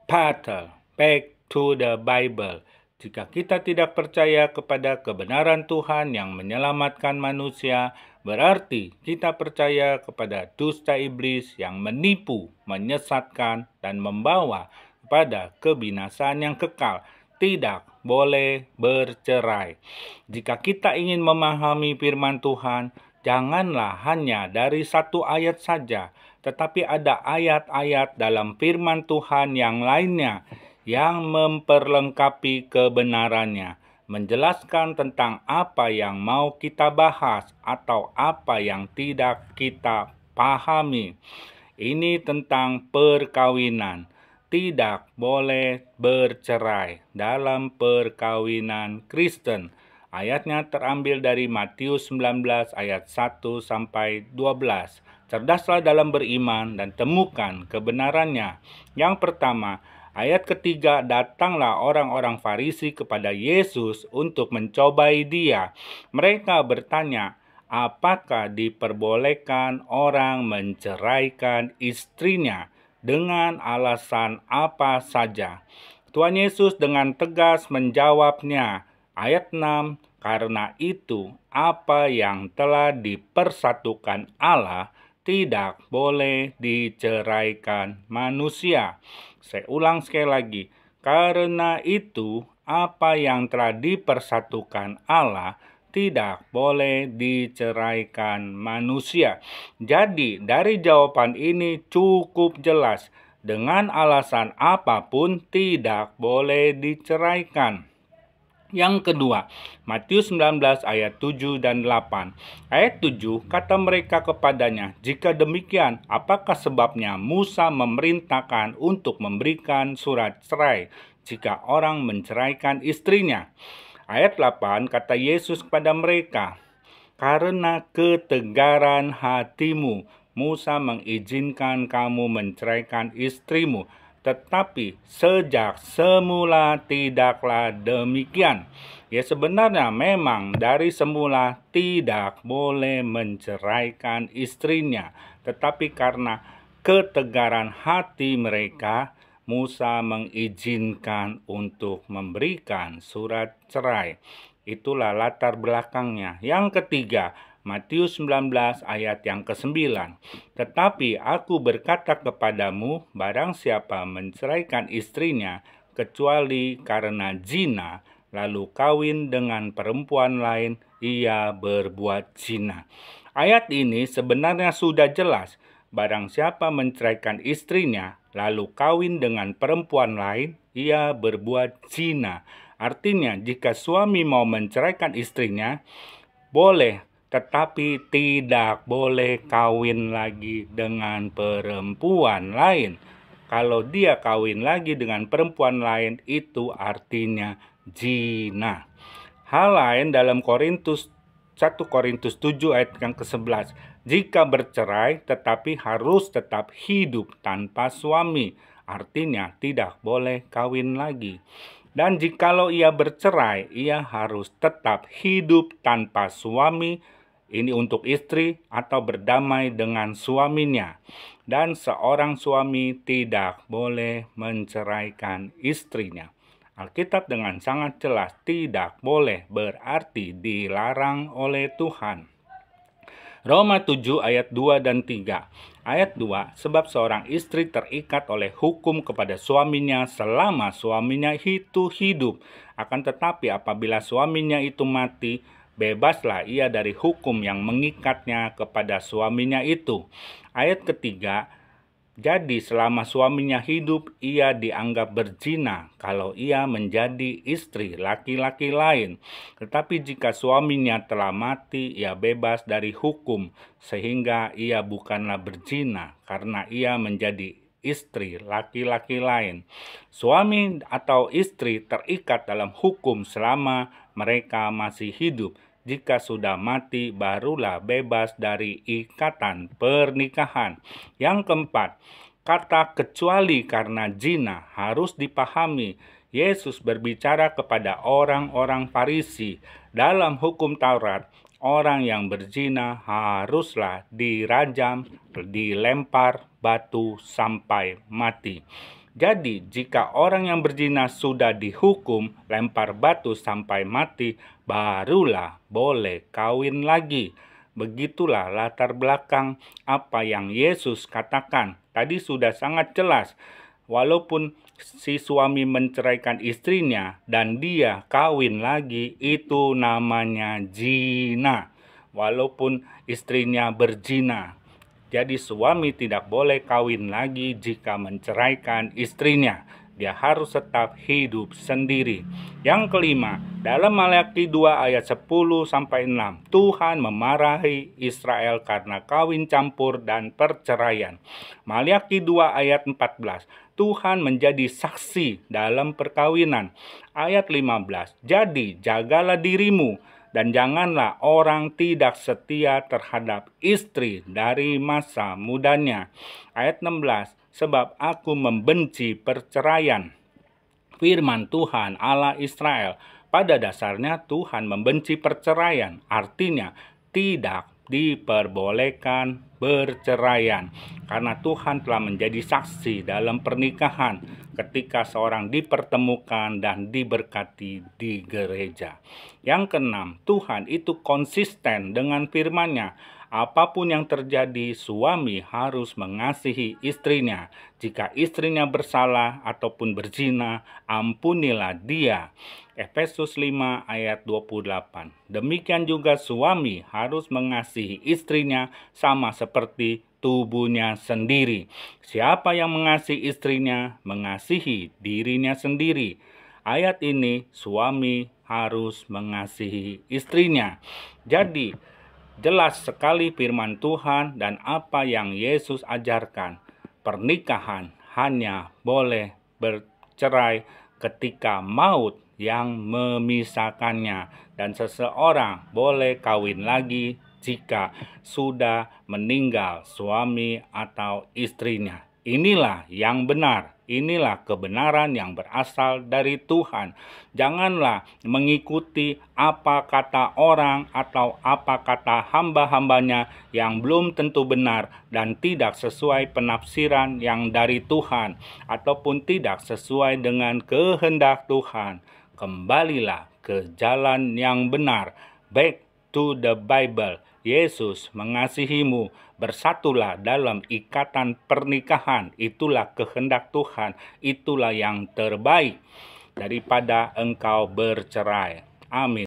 battle. Back to the Bible. Jika kita tidak percaya kepada kebenaran Tuhan yang menyelamatkan manusia, berarti kita percaya kepada dusta iblis yang menipu, menyesatkan, dan membawa kepada kebinasaan yang kekal. Tidak boleh bercerai. Jika kita ingin memahami firman Tuhan, janganlah hanya dari satu ayat saja, tetapi ada ayat-ayat dalam firman Tuhan yang lainnya yang memperlengkapi kebenarannya, menjelaskan tentang apa yang mau kita bahas atau apa yang tidak kita pahami. Ini tentang perkawinan. Tidak boleh bercerai dalam perkawinan Kristen. Ayatnya terambil dari Matius 19 ayat 1 sampai 12. Cerdaslah dalam beriman dan temukan kebenarannya. Yang pertama, ayat ketiga, datanglah orang-orang Farisi kepada Yesus untuk mencobai dia. Mereka bertanya, apakah diperbolehkan orang menceraikan istrinya dengan alasan apa saja? Tuhan Yesus dengan tegas menjawabnya. Ayat 6, karena itu apa yang telah dipersatukan Allah tidak boleh diceraikan manusia. Saya ulang sekali lagi. Karena itu apa yang telah dipersatukan Allah tidak boleh diceraikan manusia. Jadi dari jawaban ini cukup jelas. Dengan alasan apapun tidak boleh diceraikan. Yang kedua, Matius 19 ayat 7 dan 8. Ayat 7, kata mereka kepadanya, jika demikian, apakah sebabnya Musa memerintahkan untuk memberikan surat cerai jika orang menceraikan istrinya? Ayat 8, kata Yesus kepada mereka, karena ketegaran hatimu, Musa mengizinkan kamu menceraikan istrimu, tetapi sejak semula tidaklah demikian. Ya sebenarnya memang dari semula tidak boleh menceraikan istrinya, tetapi karena ketegaran hati mereka, Musa mengizinkan untuk memberikan surat cerai. Itulah latar belakangnya. Yang ketiga, Matius 19 ayat yang ke-9. Tetapi aku berkata kepadamu, barang siapa menceraikan istrinya, kecuali karena zina, lalu kawin dengan perempuan lain, ia berbuat zina. Ayat ini sebenarnya sudah jelas. Barang siapa menceraikan istrinya, lalu kawin dengan perempuan lain, ia berbuat zina. Artinya, jika suami mau menceraikan istrinya, boleh, tetapi tidak boleh kawin lagi dengan perempuan lain. Kalau dia kawin lagi dengan perempuan lain, itu artinya zina. Hal lain dalam 1 Korintus 7 ayat yang ke-11. Jika bercerai tetapi harus tetap hidup tanpa suami, artinya tidak boleh kawin lagi. Dan jikalau ia bercerai, ia harus tetap hidup tanpa suami, ini untuk istri, atau berdamai dengan suaminya. Dan seorang suami tidak boleh menceraikan istrinya. Alkitab dengan sangat jelas tidak boleh berarti dilarang oleh Tuhan. Roma 7 ayat 2 dan 3. Ayat 2, sebab seorang istri terikat oleh hukum kepada suaminya selama suaminya itu hidup. Akan tetapi apabila suaminya itu mati, bebaslah ia dari hukum yang mengikatnya kepada suaminya itu. Ayat ketiga, jadi selama suaminya hidup, ia dianggap berzina kalau ia menjadi istri laki-laki lain. Tetapi jika suaminya telah mati, ia bebas dari hukum, sehingga ia bukanlah berzina karena ia menjadi istri laki-laki lain. Suami atau istri terikat dalam hukum selama mereka masih hidup. Jika sudah mati, barulah bebas dari ikatan pernikahan. Yang keempat, kata kecuali karena zina harus dipahami. Yesus berbicara kepada orang-orang Farisi. Dalam hukum Taurat, orang yang berzina haruslah dirajam, dilempar batu sampai mati. Jadi, jika orang yang berzina sudah dihukum lempar batu sampai mati, barulah boleh kawin lagi. Begitulah latar belakang apa yang Yesus katakan. Tadi sudah sangat jelas. Walaupun si suami menceraikan istrinya dan dia kawin lagi, itu namanya zina. Walaupun istrinya berzina. Jadi suami tidak boleh kawin lagi jika menceraikan istrinya. Dia harus tetap hidup sendiri. Yang kelima, dalam Maleakhi 2 ayat 10-6, Tuhan memarahi Israel karena kawin campur dan perceraian. Maleakhi 2 ayat 14, Tuhan menjadi saksi dalam perkawinan. Ayat 15, jadi jagalah dirimu dan janganlah orang tidak setia terhadap istri dari masa mudanya. Ayat 16, sebab aku membenci perceraian. Firman Tuhan Allah Israel, pada dasarnya Tuhan membenci perceraian, artinya tidak diperbolehkan berceraian. Karena Tuhan telah menjadi saksi dalam pernikahan ketika seorang dipertemukan dan diberkati di gereja. Yang keenam, Tuhan itu konsisten dengan firman-Nya. Apapun yang terjadi, suami harus mengasihi istrinya. Jika istrinya bersalah ataupun berzina, ampunilah dia. Efesus 5 ayat 28. Demikian juga suami harus mengasihi istrinya sama seperti tubuhnya sendiri. Siapa yang mengasihi istrinya, mengasihi dirinya sendiri. Ayat ini, suami harus mengasihi istrinya. Jadi, jelas sekali firman Tuhan dan apa yang Yesus ajarkan. Pernikahan hanya boleh bercerai ketika maut yang memisahkannya, dan seseorang boleh kawin lagi jika sudah meninggal suami atau istrinya. Inilah yang benar. Inilah kebenaran yang berasal dari Tuhan. Janganlah mengikuti apa kata orang atau apa kata hamba-hambanya yang belum tentu benar dan tidak sesuai penafsiran yang dari Tuhan ataupun tidak sesuai dengan kehendak Tuhan. Kembalilah ke jalan yang benar. Back to the Bible. Yesus mengasihimu. Bersatulah dalam ikatan pernikahan. Itulah kehendak Tuhan. Itulah yang terbaik daripada engkau bercerai. Amin.